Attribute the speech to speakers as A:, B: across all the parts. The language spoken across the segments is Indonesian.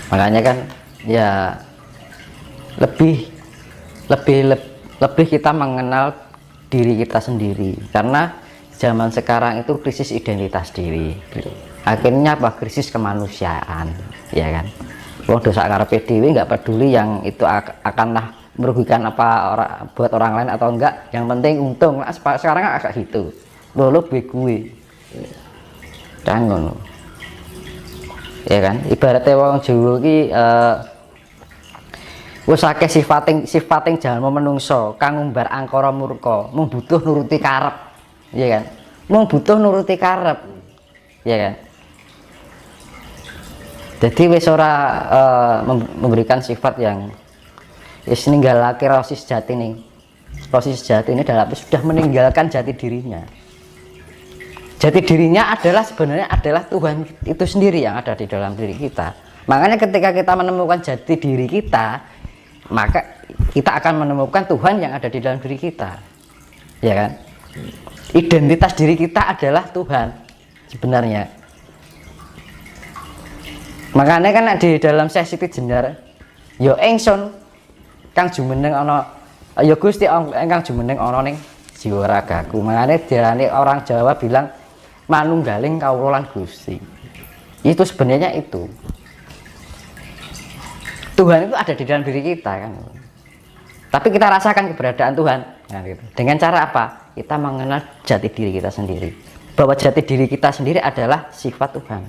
A: Makanya kan ya lebih kita mengenal diri kita sendiri, karena zaman sekarang itu krisis identitas diri, akhirnya apa, krisis kemanusiaan, ya kan. Wong dosa karepe dhewe nggak peduli yang itu akanlah merugikan apa buat orang lain atau enggak, yang penting untung. Nah, sekarang kan agak gitu, lo gue cangon, ya kan. Ibaratnya wong Jawa ki wis akeh sifating jalma menungso kang ngumbar angkara murka, mung butuh nuruti karep, ya kan. Mung butuh nuruti karep, ya kan. Jadi wis ora memberikan sifat yang wis ninggalake rasa sejati nih. Rasa sejati ini dalam sudah meninggalkan jati dirinya. Jati dirinya adalah sebenarnya adalah Tuhan itu sendiri yang ada di dalam diri kita. Makanya ketika kita menemukan jati diri kita, maka kita akan menemukan Tuhan yang ada di dalam diri kita, ya kan. Identitas diri kita adalah Tuhan sebenarnya. Makanya kan di dalam sesi jenar yo engson kang jumeneng ana ya Gusti engkang jumeneng ana ning jiwa ragaku. Makanya diarani orang Jawa bilang manunggaling kawula lan Gusti. Itu sebenarnya itu Tuhan itu ada di dalam diri kita kan. Tapi kita rasakan keberadaan Tuhan nah, gitu. Dengan cara apa? Kita mengenal jati diri kita sendiri, bahwa jati diri kita sendiri adalah sifat Tuhan.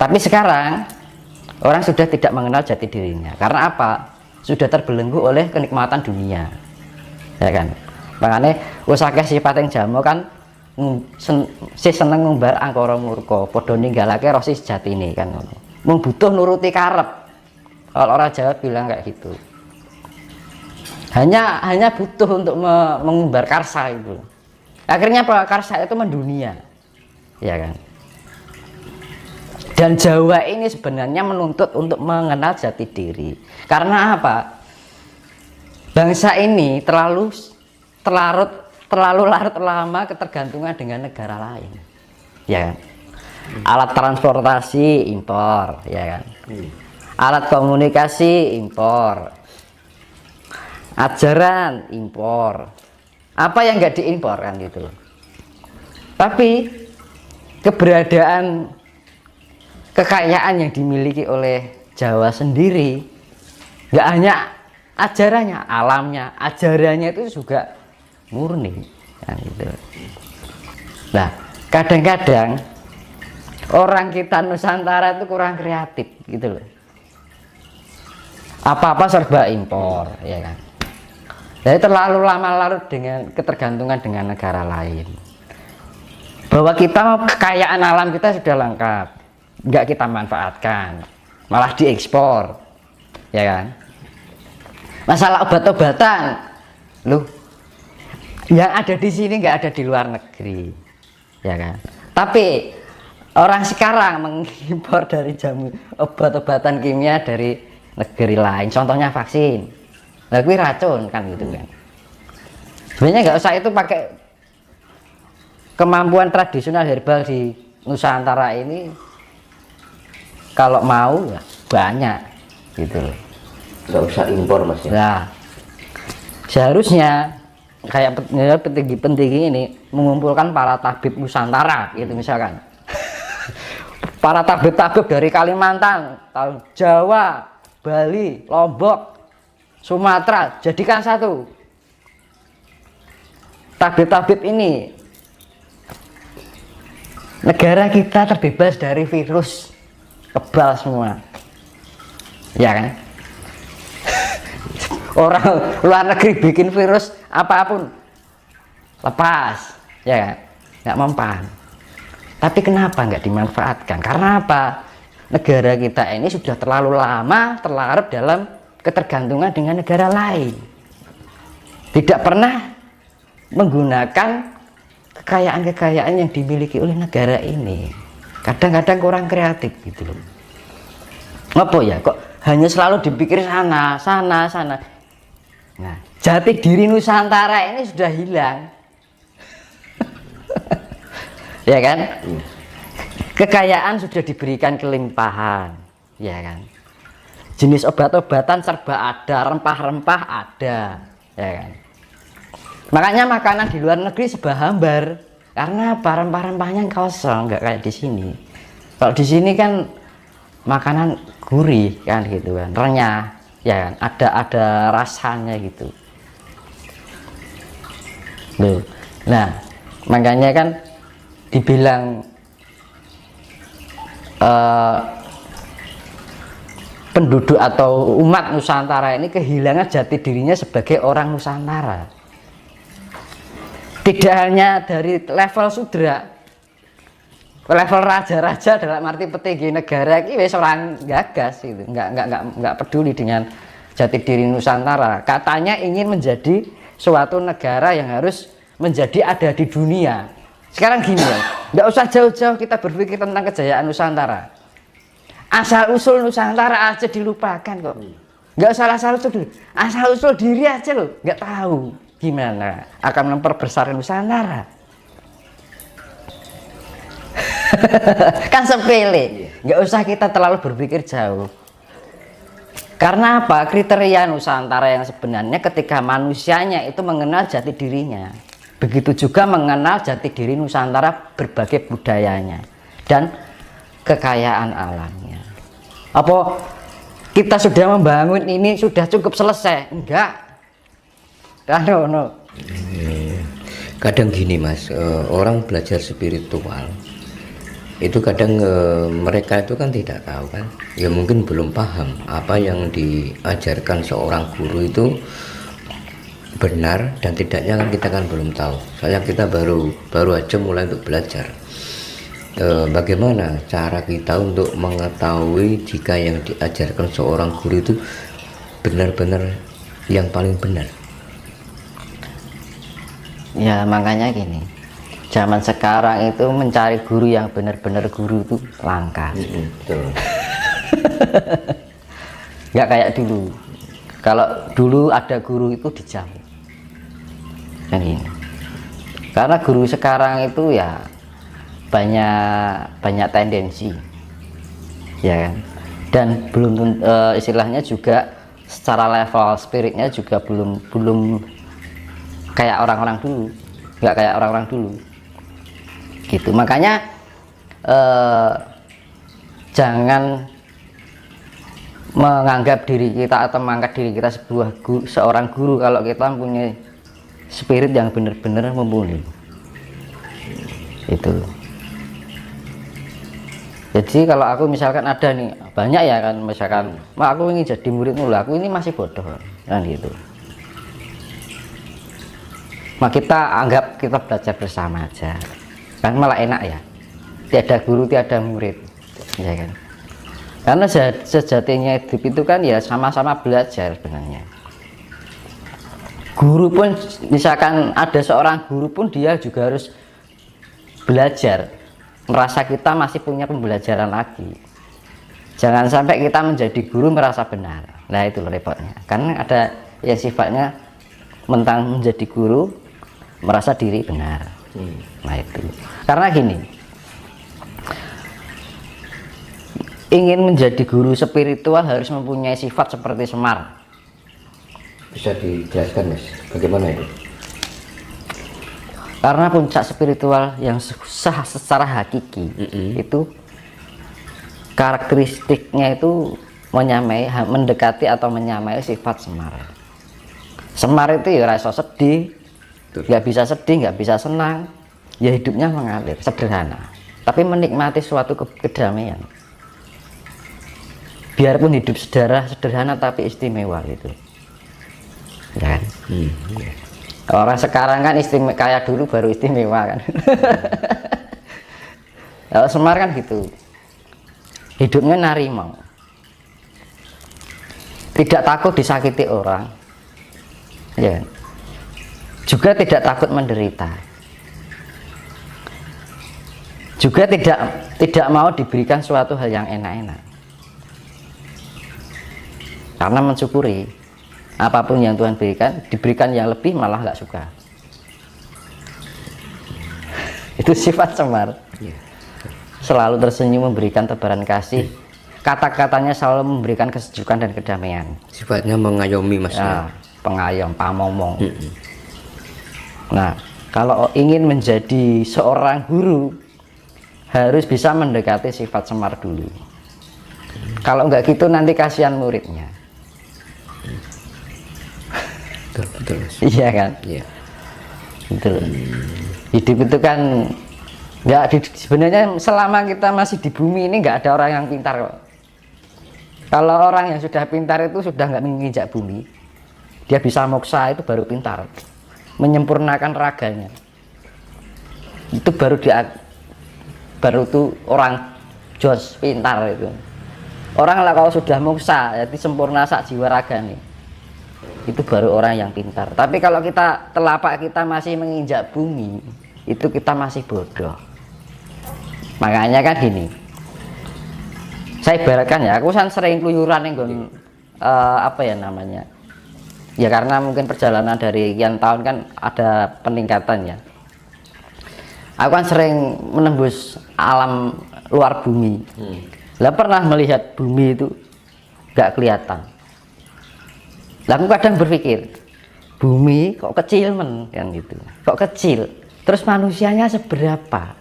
A: Tapi sekarang orang sudah tidak mengenal jati dirinya. Karena apa? Sudah terbelenggu oleh kenikmatan dunia, ya kan. Makanya wis akeh sifat yang jamu kan seneng ngumbar angkara murka, padha ninggalake rasa sejatine kan. Mung butuh nuruti karep. Kalau orang Jawa bilang kayak gitu. Hanya butuh untuk mengumbar karsa itu. Akhirnya apa? Karsa itu mendunia, ya kan. Dan Jawa ini sebenarnya menuntut untuk mengenal jati diri. Karena apa? Bangsa ini terlalu larut lama ketergantungan dengan negara lain, ya kan. Alat transportasi impor, ya kan. Alat komunikasi impor, ajaran impor. Apa yang nggak diimpor kan gitu. Tapi keberadaan kekayaan yang dimiliki oleh Jawa sendiri nggak hanya ajarannya, alamnya, ajarannya itu juga murni kan gitu. Nah, kadang-kadang orang kita Nusantara itu kurang kreatif gitu loh. Apa-apa serba impor, ya kan. Jadi terlalu lama larut dengan ketergantungan dengan negara lain. Bahwa kita kekayaan alam kita sudah lengkap, nggak kita manfaatkan, malah diekspor, ya kan. Masalah obat-obatan, loh, yang ada di sini nggak ada di luar negeri, ya kan. Tapi orang sekarang mengimpor dari jamu obat-obatan kimia dari negeri lain, contohnya vaksin, tapi racun kan gitu kan. Sebenarnya nggak usah itu, pakai kemampuan tradisional herbal di Nusantara ini, kalau mau ya banyak gitu loh.
B: Nggak usah impor mas ya.
A: Nah, seharusnya kayak petinggi-petinggi ini mengumpulkan para tabib Nusantara gitu misalkan. Para tabib-tabib dari Kalimantan, Jawa, Bali, Lombok, Sumatera, jadikan satu. Tabib-tabib ini, negara kita terbebas dari virus kebal semua, ya kan. Orang luar negeri bikin virus apapun lepas, ya kan, nggak mempan. Tapi kenapa nggak dimanfaatkan? Karena apa? Negara kita ini sudah terlalu lama terlarut dalam ketergantungan dengan negara lain, tidak pernah menggunakan kekayaan-kekayaan yang dimiliki oleh negara ini. Kadang-kadang kurang kreatif gitu loh. Apa ya, kok hanya selalu dipikir sana. Nah, jati diri Nusantara ini sudah hilang. Ya kan? Kekayaan sudah diberikan kelimpahan, ya kan. Jenis obat-obatan serba ada, rempah-rempah ada, ya kan. Makanya makanan di luar negeri serba hambar, karena apa? Rempah-rempahnya kosong, nggak kayak di sini. Kalau di sini kan makanan gurih kan gitu kan, renyah, ya kan, ada rasanya gitu. Loh. Nah, makanya kan dibilang penduduk atau umat Nusantara ini kehilangan jati dirinya sebagai orang Nusantara. Tidak hanya dari level sudra, level raja-raja dalam arti petinggi negara ini wis orang gagas gitu, nggak peduli dengan jati diri Nusantara. Katanya ingin menjadi suatu negara yang harus menjadi ada di dunia. Sekarang gini ya, nggak usah jauh-jauh kita berpikir tentang kejayaan Nusantara. Asal usul Nusantara aja dilupakan kok. Nggak usah asal usul dulu, asal usul diri aja loh, nggak tahu gimana akan memperbesar Nusantara. Kan sepele, nggak usah kita terlalu berpikir jauh. Karena apa? Kriteria Nusantara yang sebenarnya ketika manusianya itu mengenal jati dirinya, begitu juga mengenal jati diri Nusantara, berbagai budayanya dan kekayaan alamnya. Apa kita sudah membangun ini sudah cukup selesai? Enggak. No.
B: Kadang gini Mas, orang belajar spiritual itu kadang mereka itu kan tidak tahu kan, ya mungkin belum paham apa yang diajarkan seorang guru itu benar dan tidaknya kan kita kan belum tahu. Soalnya kita baru aja mulai untuk belajar. Bagaimana cara kita untuk mengetahui jika yang diajarkan seorang guru itu benar-benar yang paling benar?
A: Ya makanya gini, zaman sekarang itu mencari guru yang benar-benar guru itu langka.
B: Betul.
A: Nggak kayak dulu. Kalau dulu ada guru itu dijamu kan gini. Karena guru sekarang itu ya banyak tendensi, ya kan, dan belum istilahnya juga secara level spiritnya juga belum kayak orang-orang dulu, nggak kayak orang-orang dulu gitu. Makanya jangan menganggap diri kita atau mengangkat diri kita seorang guru kalau kita punya spirit yang benar-benar mumpuni itu. Jadi kalau aku misalkan ada nih banyak ya kan, misalkan aku ingin jadi murid mulu, aku ini masih bodoh kan gitu. Nah, kita anggap kita belajar bersama aja kan, malah enak ya, tiada guru tiada murid ya kan. Karena sejatinya hidup itu kan ya sama-sama belajar sebenarnya. Guru pun misalkan ada seorang guru pun dia juga harus belajar, merasa kita masih punya pembelajaran lagi. Jangan sampai kita menjadi guru merasa benar. Nah itu loh repotnya, karena ada yang sifatnya mentang menjadi guru merasa diri benar. Nah itu karena gini, ingin menjadi guru spiritual harus mempunyai sifat seperti Semar.
B: Bisa dijelaskan Mas, bagaimana itu?
A: Karena puncak spiritual yang sah secara hakiki itu karakteristiknya itu mendekati atau menyamai sifat Semar. Semar itu ya rasa sedih, nggak bisa sedih, nggak bisa senang, ya hidupnya mengalir, sederhana, tapi menikmati suatu kedamaian. Biarpun hidup sederhana tapi istimewa gitu, ya kan? Orang sekarang kan istimewa, kayak dulu baru istimewa kan. Kalau Semar kan gitu, hidupnya narimau, tidak takut disakiti orang, ya, juga tidak takut menderita, juga tidak mau diberikan suatu hal yang enak-enak, karena mensyukuri apapun yang Tuhan berikan, diberikan yang lebih malah nggak suka. Itu sifat Semar. Selalu tersenyum, memberikan tebaran kasih, kata-katanya selalu memberikan kesejukan dan kedamaian.
B: Sifatnya mengayomi Mas.
A: Ya, pengayom, pamomong. Nah, kalau ingin menjadi seorang guru harus bisa mendekati sifat Semar dulu. Kalau enggak gitu nanti kasihan muridnya.
B: Betul, betul Mas.
A: Iya kan?
B: Iya.
A: Betul. Hidup itu kan sebenarnya selama kita masih di bumi ini nggak ada orang yang pintar kok. Kalau orang yang sudah pintar itu sudah nggak menginjak bumi, dia bisa moksa itu baru pintar, menyempurnakan raganya. Itu baru tuh orang jos pintar itu. Orang lah kalau sudah moksa, jadi sempurna sak jiwa raga nih, itu baru orang yang pintar. Tapi kalau kita telapak kita masih menginjak bumi, itu kita masih bodoh. Makanya kan gini, saya ibaratkan ya, aku kan sering keluyuran yang apa ya namanya, ya karena mungkin perjalanan dari sekian tahun kan ada peningkatan ya. Aku kan sering menembus alam luar bumi. Lah pernah melihat bumi itu nggak kelihatan. Lah aku kadang berpikir, bumi kok kecil kan gitu, kok kecil. Terus manusianya seberapa?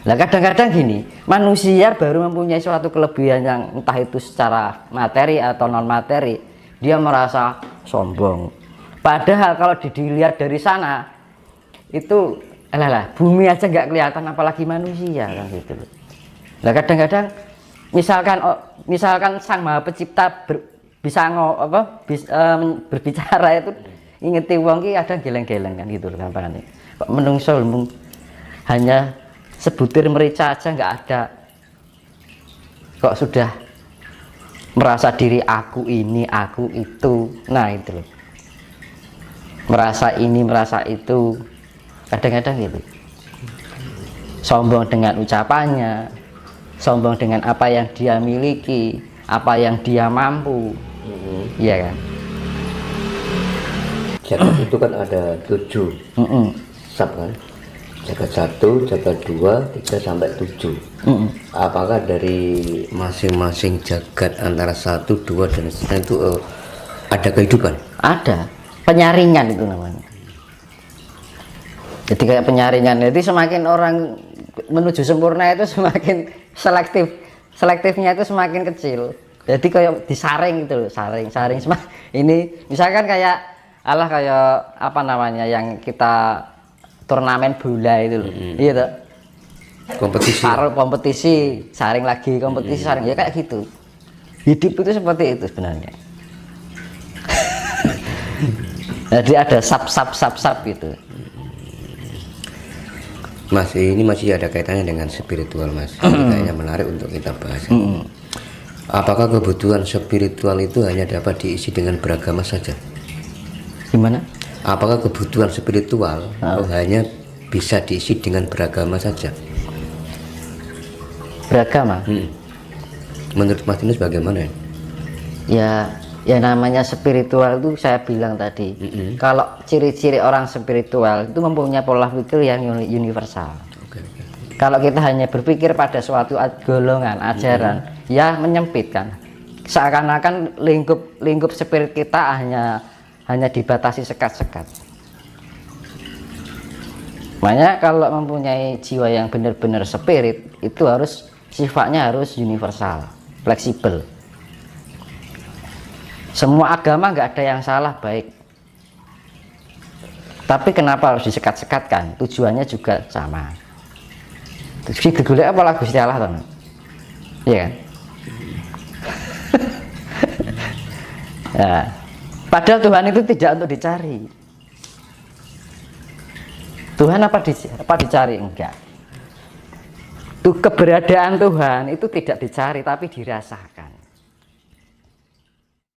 A: Lah kadang-kadang gini, manusia baru mempunyai suatu kelebihan yang entah itu secara materi atau non materi, dia merasa sombong. Padahal kalau dilihat dari sana itu bumi aja nggak kelihatan apalagi manusia kan gitu loh. Nah kadang-kadang misalkan Sang Maha Pencipta bisa berbicara itu ingeti wong ki kadang geleng-geleng kan gitu loh gampangane. Kok menungso hanya sebutir merica aja nggak ada, kok sudah merasa diri aku ini aku itu. Nah itu loh, merasa ini merasa itu, kadang-kadang gitu, sombong dengan ucapannya, sombong dengan apa yang dia miliki, apa yang dia mampu. Iya kan?
B: Jagat itu kan ada 7 sab kan, jagat 1, jagat 2, 3 sampai 7. Apakah dari masing-masing jagat antara 1, 2 dan seterusnya itu ada kehidupan?
A: Ada penyaringan itu namanya. Jadi kayak penyaringan, jadi semakin orang menuju sempurna itu semakin selektifnya itu semakin kecil. Jadi kayak disaring gitu loh, saring ini misalkan kayak kayak apa namanya yang kita turnamen bola itu loh. Iya toh? Kompetisi saring lagi, kompetisi saring, ya kayak gitu. Hidup itu seperti itu sebenarnya. Jadi ada sub gitu.
B: Mas, ini masih ada kaitannya dengan spiritual Mas. Ini kayaknya menarik untuk kita bahas. Apakah kebutuhan spiritual itu hanya dapat diisi dengan beragama saja?
A: Gimana?
B: Apakah kebutuhan spiritual hanya bisa diisi dengan beragama saja?
A: Beragama?
B: Menurut Mas Dimas bagaimana? Ya,
A: ya namanya spiritual itu saya bilang tadi, kalau ciri-ciri orang spiritual itu mempunyai pola pikir yang universal. Kalau kita hanya berpikir pada suatu golongan ajaran, ya menyempit kan. Seakan-akan lingkup spirit kita hanya dibatasi sekat-sekat. Makanya kalau mempunyai jiwa yang benar-benar spirit itu sifatnya harus universal, fleksibel. Semua agama nggak ada yang salah baik. Tapi kenapa harus disekat-sekatkan? Tujuannya juga sama. Jadi digolek apa lah Gusti Allah toh? Iya kan? Ya. Padahal Tuhan itu tidak untuk dicari. Tuhan apa dicari? Enggak. Tuh keberadaan Tuhan itu tidak dicari tapi dirasakan.